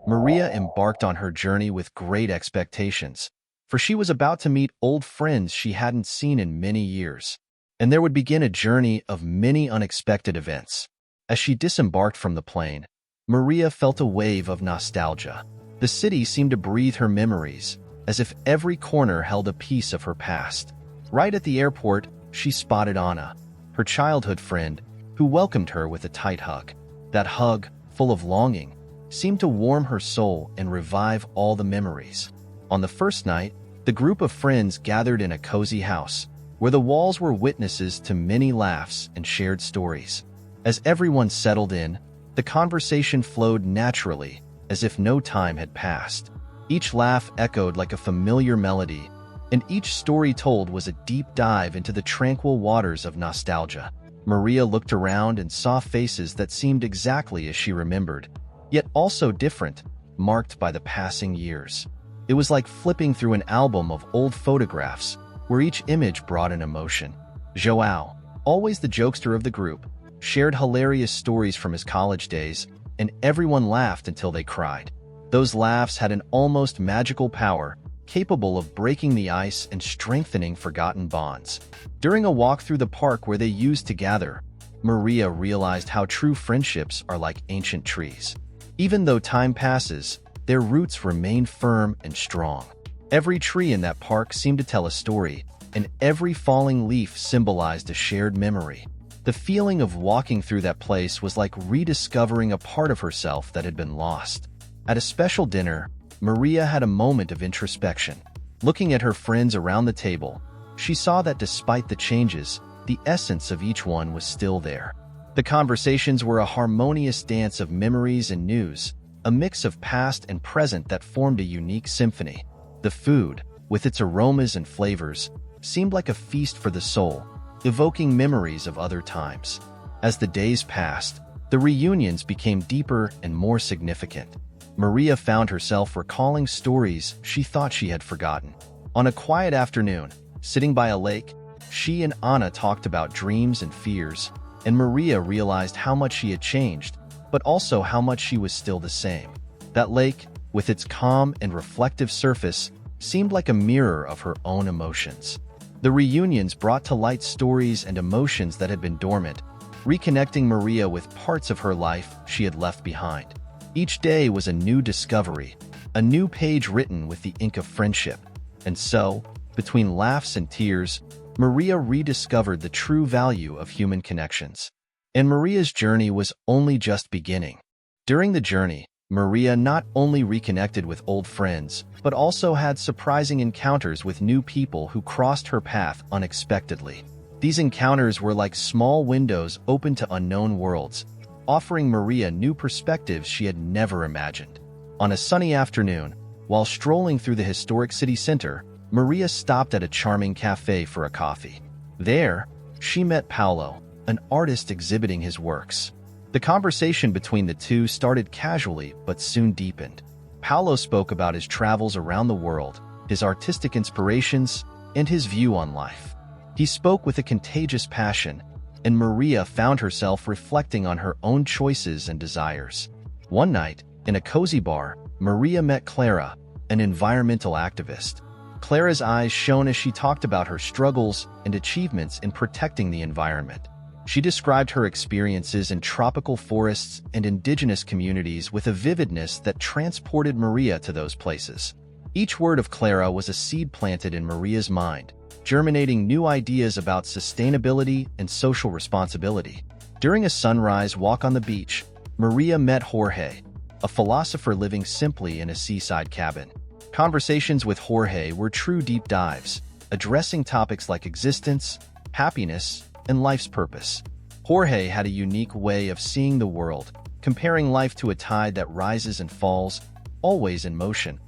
Maria embarked on her journey with great expectations, for she was about to meet old friends she hadn't seen in many years, and there would begin a journey of many unexpected events. As she disembarked from the plane, Maria felt a wave of nostalgia. The city seemed to breathe her memories, as if every corner held a piece of her past. Right at the airport, she spotted Anna, her childhood friend, who welcomed her with a tight hug. That hug, full of longing, seemed to warm her soul and revive all the memories. On the first night, the group of friends gathered in a cozy house, where the walls were witnesses to many laughs and shared stories. As everyone settled in, the conversation flowed naturally, as if no time had passed. Each laugh echoed like a familiar melody, and each story told was a deep dive into the tranquil waters of nostalgia. Maria looked around and saw faces that seemed exactly as she remembered, yet also different, marked by the passing years. It was like flipping through an album of old photographs, where each image brought an emotion. Joao, always the jokester of the group, shared hilarious stories from his college days, and everyone laughed until they cried. Those laughs had an almost magical power, capable of breaking the ice and strengthening forgotten bonds. During a walk through the park where they used to gather, Maria realized how true friendships are like ancient trees. Even though time passes, their roots remain firm and strong. Every tree in that park seemed to tell a story, and every falling leaf symbolized a shared memory. The feeling of walking through that place was like rediscovering a part of herself that had been lost. At a special dinner, Maria had a moment of introspection. Looking at her friends around the table, she saw that despite the changes, the essence of each one was still there. The conversations were a harmonious dance of memories and news, a mix of past and present that formed a unique symphony. The food, with its aromas and flavors, seemed like a feast for the soul, evoking memories of other times. As the days passed, the reunions became deeper and more significant. Maria found herself recalling stories she thought she had forgotten. On a quiet afternoon, sitting by a lake, she and Anna talked about dreams and fears, and Maria realized how much she had changed, but also how much she was still the same. That lake, with its calm and reflective surface, seemed like a mirror of her own emotions. The reunions brought to light stories and emotions that had been dormant, reconnecting Maria with parts of her life she had left behind. Each day was a new discovery, a new page written with the ink of friendship. And so, between laughs and tears, Maria rediscovered the true value of human connections. And Maria's journey was only just beginning. During the journey, Maria not only reconnected with old friends, but also had surprising encounters with new people who crossed her path unexpectedly. These encounters were like small windows open to unknown worlds, offering Maria new perspectives she had never imagined. On a sunny afternoon, while strolling through the historic city center, Maria stopped at a charming cafe for a coffee. There, she met Paolo, an artist exhibiting his works. The conversation between the two started casually but soon deepened. Paolo spoke about his travels around the world, his artistic inspirations, and his view on life. He spoke with a contagious passion, and Maria found herself reflecting on her own choices and desires. One night, in a cozy bar, Maria met Clara, an environmental activist. Clara's eyes shone as she talked about her struggles and achievements in protecting the environment. She described her experiences in tropical forests and indigenous communities with a vividness that transported Maria to those places. Each word of Clara was a seed planted in Maria's mind, germinating new ideas about sustainability and social responsibility. During a sunrise walk on the beach, Maria met Jorge, a philosopher living simply in a seaside cabin. Conversations with Jorge were true deep dives, addressing topics like existence, happiness, and life's purpose. Jorge had a unique way of seeing the world, comparing life to a tide that rises and falls, always in motion,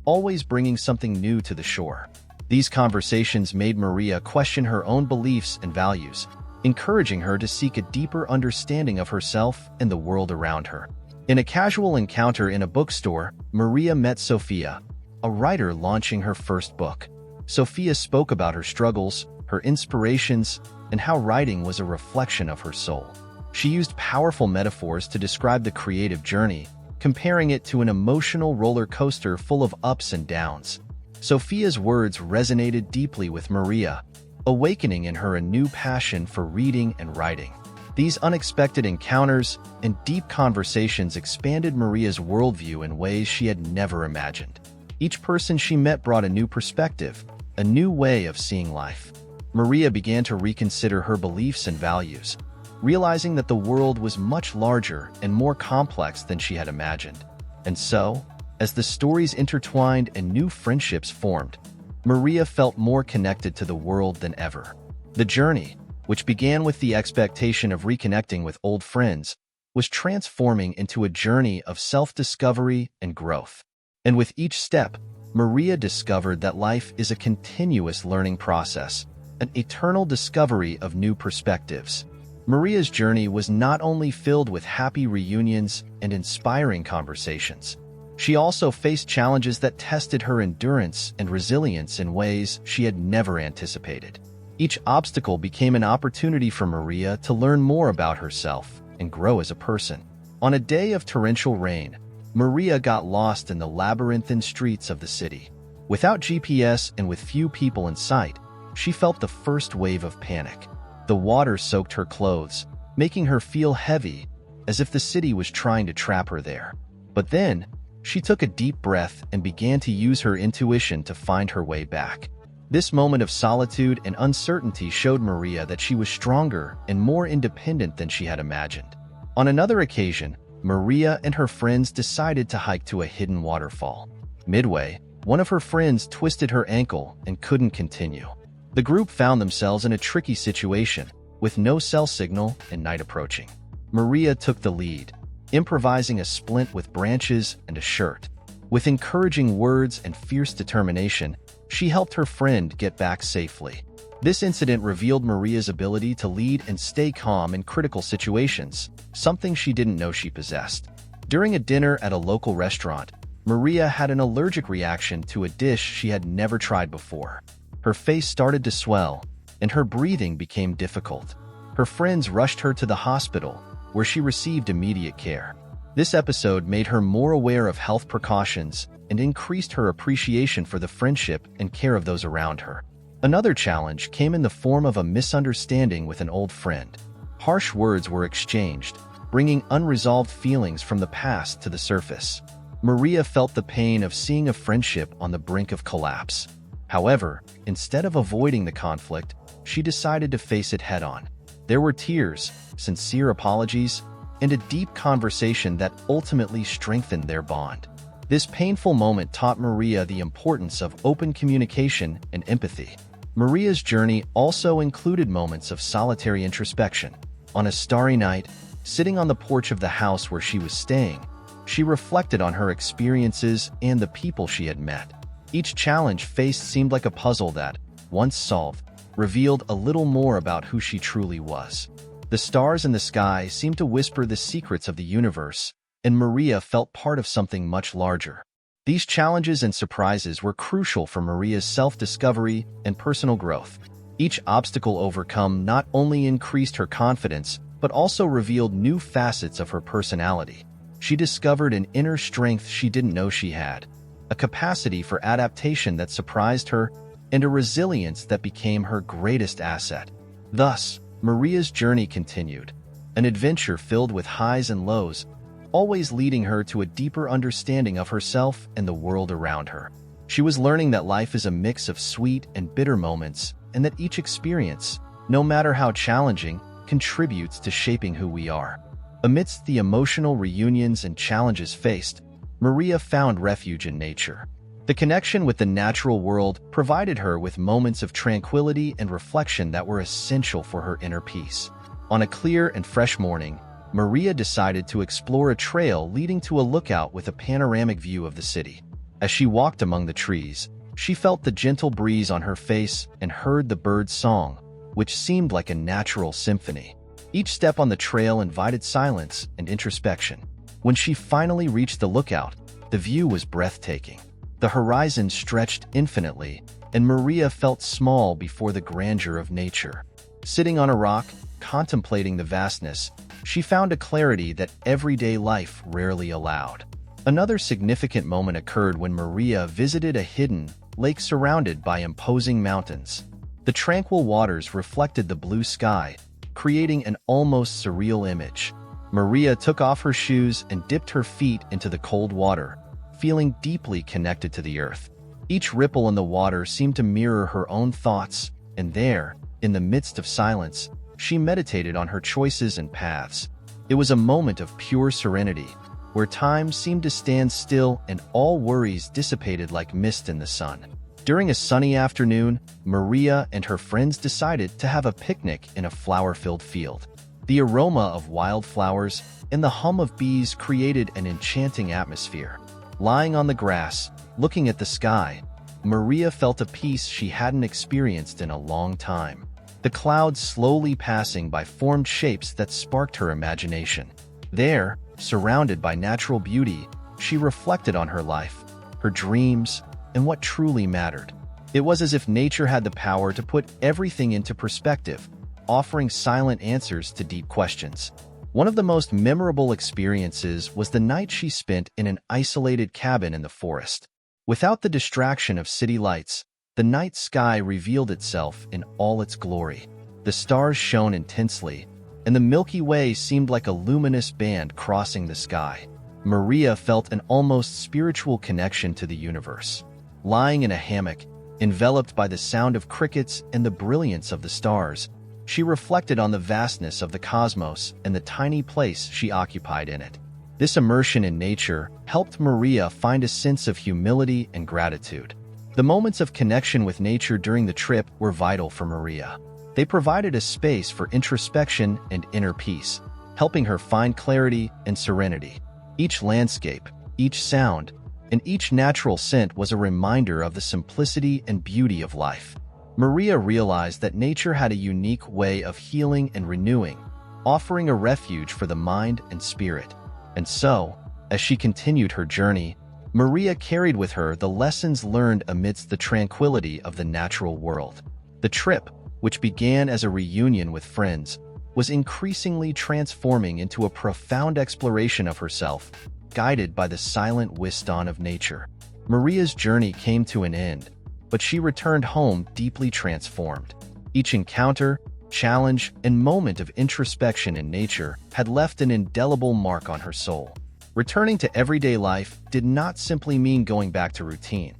always bringing something new to the shore. These conversations made Maria question her own beliefs and values, encouraging her to seek a deeper understanding of herself and the world around her. In a casual encounter in a bookstore, Maria met Sophia, a writer launching her first book. Sophia spoke about her struggles, her inspirations, and how writing was a reflection of her soul. She used powerful metaphors to describe the creative journey, comparing it to an emotional roller coaster full of ups and downs. Sophia's words resonated deeply with Maria, awakening in her a new passion for reading and writing. These unexpected encounters and deep conversations expanded Maria's worldview in ways she had never imagined. Each person she met brought a new perspective, a new way of seeing life. Maria began to reconsider her beliefs and values, realizing that the world was much larger and more complex than she had imagined. And so, as the stories intertwined and new friendships formed, Maria felt more connected to the world than ever. The journey, which began with the expectation of reconnecting with old friends, was transforming into a journey of self-discovery and growth. And with each step, Maria discovered that life is a continuous learning process, an eternal discovery of new perspectives. Maria's journey was not only filled with happy reunions and inspiring conversations. She also faced challenges that tested her endurance and resilience in ways she had never anticipated. Each obstacle became an opportunity for Maria to learn more about herself and grow as a person. On a day of torrential rain, Maria got lost in the labyrinthine streets of the city. Without GPS and with few people in sight, she felt the first wave of panic. The water soaked her clothes, making her feel heavy, as if the city was trying to trap her there. But then, she took a deep breath and began to use her intuition to find her way back. This moment of solitude and uncertainty showed Maria that she was stronger and more independent than she had imagined. On another occasion, Maria and her friends decided to hike to a hidden waterfall. Midway, one of her friends twisted her ankle and couldn't continue. The group found themselves in a tricky situation, with no cell signal and night approaching. Maria took the lead, improvising a splint with branches and a shirt. With encouraging words and fierce determination, she helped her friend get back safely. This incident revealed Maria's ability to lead and stay calm in critical situations, something she didn't know she possessed. During a dinner at a local restaurant, Maria had an allergic reaction to a dish she had never tried before. Her face started to swell, and her breathing became difficult. Her friends rushed her to the hospital, where she received immediate care. This episode made her more aware of health precautions and increased her appreciation for the friendship and care of those around her. Another challenge came in the form of a misunderstanding with an old friend. Harsh words were exchanged, bringing unresolved feelings from the past to the surface. Maria felt the pain of seeing a friendship on the brink of collapse. However, instead of avoiding the conflict, she decided to face it head-on. There were tears, sincere apologies, and a deep conversation that ultimately strengthened their bond. This painful moment taught Maria the importance of open communication and empathy. Maria's journey also included moments of solitary introspection. On a starry night, sitting on the porch of the house where she was staying, she reflected on her experiences and the people she had met. Each challenge faced seemed like a puzzle that, once solved, revealed a little more about who she truly was. The stars in the sky seemed to whisper the secrets of the universe, and Maria felt part of something much larger. These challenges and surprises were crucial for Maria's self-discovery and personal growth. Each obstacle overcome not only increased her confidence, but also revealed new facets of her personality. She discovered an inner strength she didn't know she had, a capacity for adaptation that surprised her, and a resilience that became her greatest asset. Thus, Maria's journey continued, an adventure filled with highs and lows, always leading her to a deeper understanding of herself and the world around her. She was learning that life is a mix of sweet and bitter moments, and that each experience, no matter how challenging, contributes to shaping who we are. Amidst the emotional reunions and challenges faced, Maria found refuge in nature. The connection with the natural world provided her with moments of tranquility and reflection that were essential for her inner peace. On a clear and fresh morning, Maria decided to explore a trail leading to a lookout with a panoramic view of the city. As she walked among the trees, she felt the gentle breeze on her face and heard the bird's song, which seemed like a natural symphony. Each step on the trail invited silence and introspection. When she finally reached the lookout, the view was breathtaking. The horizon stretched infinitely, and Maria felt small before the grandeur of nature. Sitting on a rock, contemplating the vastness, she found a clarity that everyday life rarely allowed. Another significant moment occurred when Maria visited a hidden lake surrounded by imposing mountains. The tranquil waters reflected the blue sky, creating an almost surreal image. Maria took off her shoes and dipped her feet into the cold water, feeling deeply connected to the earth. Each ripple in the water seemed to mirror her own thoughts, and there, in the midst of silence, she meditated on her choices and paths. It was a moment of pure serenity, where time seemed to stand still and all worries dissipated like mist in the sun. During a sunny afternoon, Maria and her friends decided to have a picnic in a flower-filled field. The aroma of wildflowers and the hum of bees created an enchanting atmosphere. Lying on the grass, looking at the sky, Maria felt a peace she hadn't experienced in a long time. The clouds slowly passing by formed shapes that sparked her imagination. There, surrounded by natural beauty, she reflected on her life, her dreams, and what truly mattered. It was as if nature had the power to put everything into perspective, offering silent answers to deep questions. One of the most memorable experiences was the night she spent in an isolated cabin in the forest. Without the distraction of city lights, the night sky revealed itself in all its glory. The stars shone intensely, and the Milky Way seemed like a luminous band crossing the sky. Maria felt an almost spiritual connection to the universe. Lying in a hammock, enveloped by the sound of crickets and the brilliance of the stars, she reflected on the vastness of the cosmos and the tiny place she occupied in it. This immersion in nature helped Maria find a sense of humility and gratitude. The moments of connection with nature during the trip were vital for Maria. They provided a space for introspection and inner peace, helping her find clarity and serenity. Each landscape, each sound, and each natural scent was a reminder of the simplicity and beauty of life. Maria realized that nature had a unique way of healing and renewing, offering a refuge for the mind and spirit. And so, as she continued her journey, Maria carried with her the lessons learned amidst the tranquility of the natural world. The trip, which began as a reunion with friends, was increasingly transforming into a profound exploration of herself, guided by the silent wisdom of nature. Maria's journey came to an end, but she returned home deeply transformed. Each encounter, challenge, and moment of introspection in nature had left an indelible mark on her soul. Returning to everyday life did not simply mean going back to routine.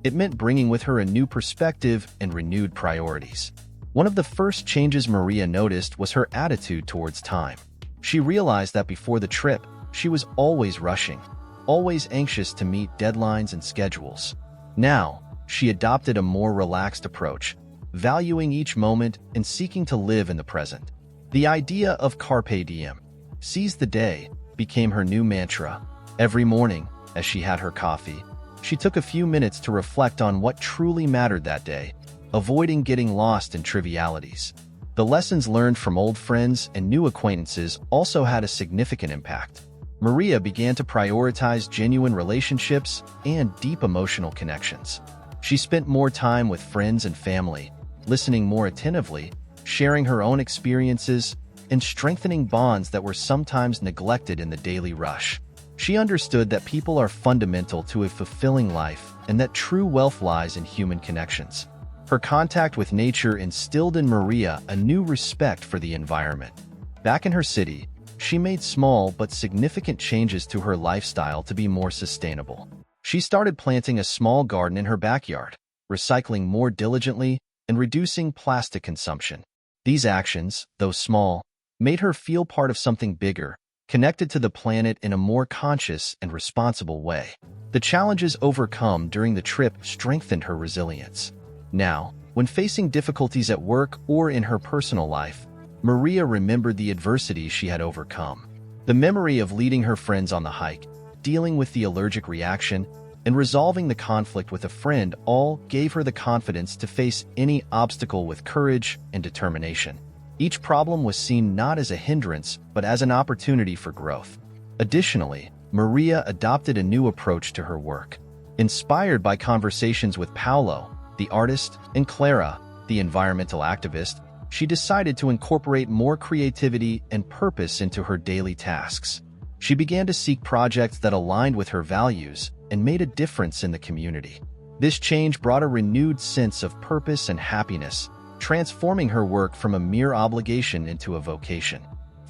It meant bringing with her a new perspective and renewed priorities. One of the first changes Maria noticed was her attitude towards time. She realized that before the trip, she was always rushing, always anxious to meet deadlines and schedules. Now, she adopted a more relaxed approach, valuing each moment and seeking to live in the present. The idea of carpe diem, seize the day, became her new mantra. Every morning, as she had her coffee, she took a few minutes to reflect on what truly mattered that day, avoiding getting lost in trivialities. The lessons learned from old friends and new acquaintances also had a significant impact. Maria began to prioritize genuine relationships and deep emotional connections. She spent more time with friends and family, listening more attentively, sharing her own experiences, and strengthening bonds that were sometimes neglected in the daily rush. She understood that people are fundamental to a fulfilling life and that true wealth lies in human connections. Her contact with nature instilled in Maria a new respect for the environment. Back in her city, she made small but significant changes to her lifestyle to be more sustainable. She started planting a small garden in her backyard, recycling more diligently, and reducing plastic consumption. These actions, though small, made her feel part of something bigger, connected to the planet in a more conscious and responsible way. The challenges overcome during the trip strengthened her resilience. Now, when facing difficulties at work or in her personal life, Maria remembered the adversity she had overcome. The memory of leading her friends on the hike, dealing with the allergic reaction, and resolving the conflict with a friend all gave her the confidence to face any obstacle with courage and determination. Each problem was seen not as a hindrance, but as an opportunity for growth. Additionally, Maria adopted a new approach to her work. Inspired by conversations with Paulo, the artist, and Clara, the environmental activist, she decided to incorporate more creativity and purpose into her daily tasks. She began to seek projects that aligned with her values and made a difference in the community. This change brought a renewed sense of purpose and happiness, transforming her work from a mere obligation into a vocation.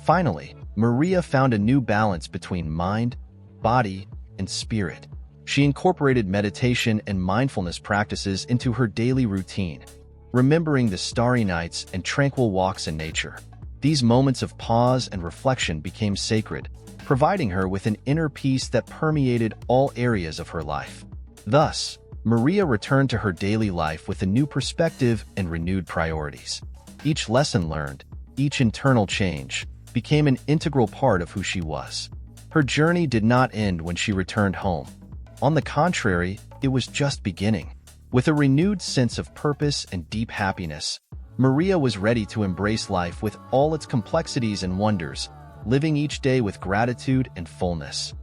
Finally, Maria found a new balance between mind, body, and spirit. She incorporated meditation and mindfulness practices into her daily routine, remembering the starry nights and tranquil walks in nature. These moments of pause and reflection became sacred, providing her with an inner peace that permeated all areas of her life. Thus, Maria returned to her daily life with a new perspective and renewed priorities. Each lesson learned, each internal change, became an integral part of who she was. Her journey did not end when she returned home. On the contrary, it was just beginning. With a renewed sense of purpose and deep happiness, Maria was ready to embrace life with all its complexities and wonders, living each day with gratitude and fullness.